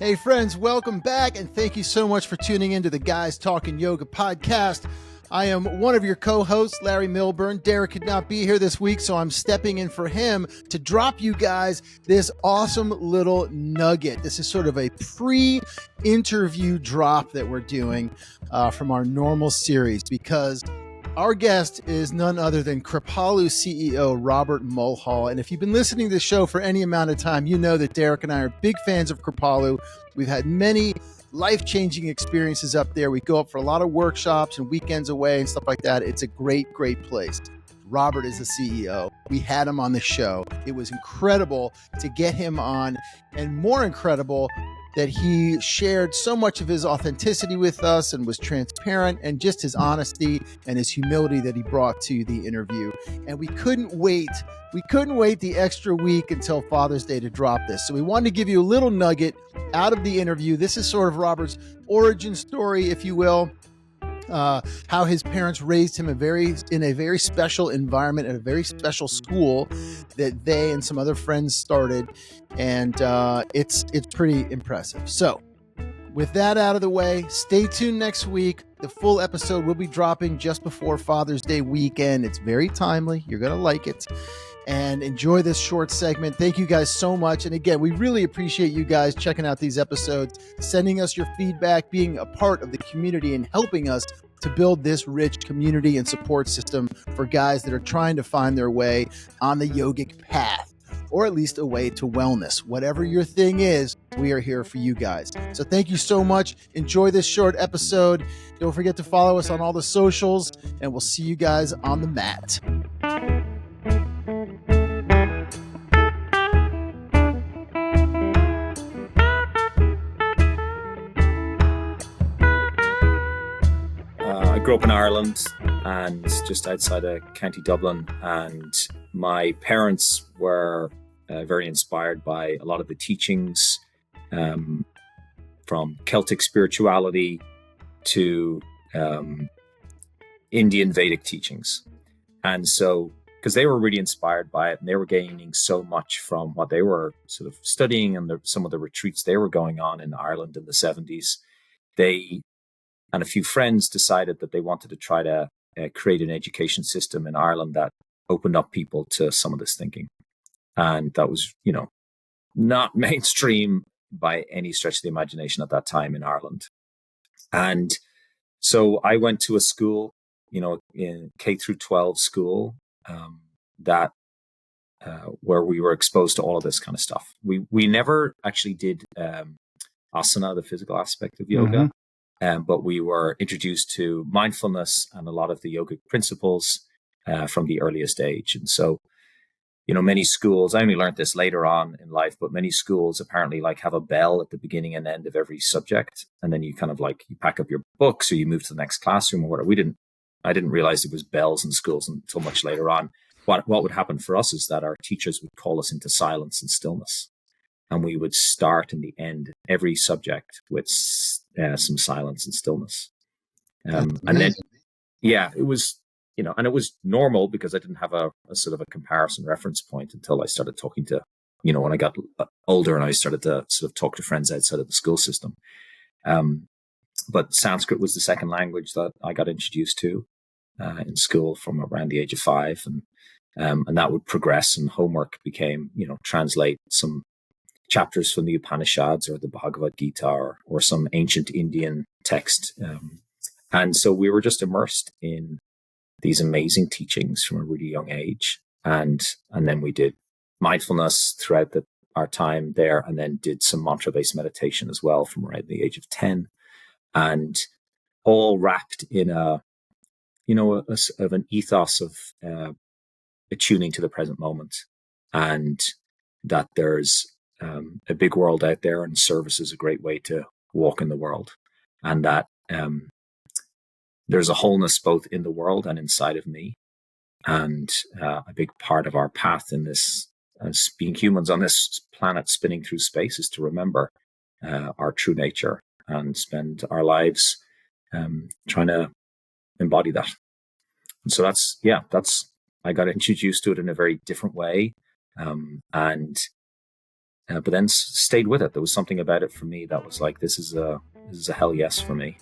Hey friends, welcome back, and thank you so much for tuning into the Guys Talking Yoga podcast. I am one of your co-hosts, Larry Milburn. Derek could not be here this week, so I'm stepping in for him to drop you guys this awesome little nugget. This is sort of a pre-interview drop that we're doing from our normal series, because our guest is none other than Kirpalu CEO Robert Mulhall. And if you've been listening to the show for any amount of time, you know that Derek and I are big fans of Kirpalu. We've had many life-changing experiences up there. We go up for a lot of workshops and weekends away and stuff like that. It's a great, great place. Robert is the CEO. We had him on the show. It was incredible to get him on, and more incredible that he shared so much of his authenticity with us and was transparent, and just his honesty and his humility that he brought to the interview. And we couldn't wait the extra week until Father's Day to drop this. So we wanted to give you a little nugget out of the interview. This is sort of Robert's origin story, if you will. How his parents raised him in a very special environment at a very special school that they and some other friends started, and it's pretty impressive. So, with that out of the way, stay tuned next week. The full episode will be dropping just before Father's Day weekend. It's very timely. You're gonna like it. And enjoy this short segment. Thank you guys so much. And again, we really appreciate you guys checking out these episodes, sending us your feedback, being a part of the community, and helping us to build this rich community and support system for guys that are trying to find their way on the yogic path, or at least a way to wellness. Whatever your thing is, we are here for you guys. So thank you so much. Enjoy this short episode. Don't forget to follow us on all the socials, and we'll see you guys on the mat. I grew up in Ireland and just outside of County Dublin, and my parents were very inspired by a lot of the teachings from Celtic spirituality to Indian Vedic teachings. And so, because they were really inspired by it, and they were gaining so much from what they were sort of studying and some of the retreats they were going on in Ireland in the 70s, they and a few friends decided that they wanted to try to create an education system in Ireland that opened up people to some of this thinking. And that was, not mainstream by any stretch of the imagination at that time in Ireland. And so I went to a school, in K through 12 school, where we were exposed to all of this kind of stuff. We never actually did asana, the physical aspect of yoga. Mm-hmm. But we were introduced to mindfulness and a lot of the yogic principles from the earliest age. And so, many schools, I only learned this later on in life, but many schools apparently have a bell at the beginning and end of every subject. And then you kind of you pack up your books or you move to the next classroom or whatever. I didn't realize there was bells in schools until much later on. What would happen for us is that our teachers would call us into silence and stillness. And we would start and end every subject with some silence and stillness. And then, it was, and it was normal because I didn't have a sort of a comparison reference point until I started talking to, when I got older and I started to sort of talk to friends outside of the school system. But Sanskrit was the second language that I got introduced to in school from around the age of 5. And that would progress, and homework became, translate some chapters from the Upanishads or the Bhagavad Gita or some ancient Indian text. And so we were just immersed in these amazing teachings from a really young age. And then we did mindfulness throughout our time there, and then did some mantra-based meditation as well from around the age of 10. And all wrapped in an ethos of attuning to the present moment, and that there's a big world out there, and service is a great way to walk in the world, and that there's a wholeness both in the world and inside of me. And a big part of our path in this, as being humans on this planet spinning through space, is to remember our true nature and spend our lives trying to embody that. And so I got introduced to it in a very different way. And but then stayed with it. There was something about it for me that was like, this is a hell yes for me.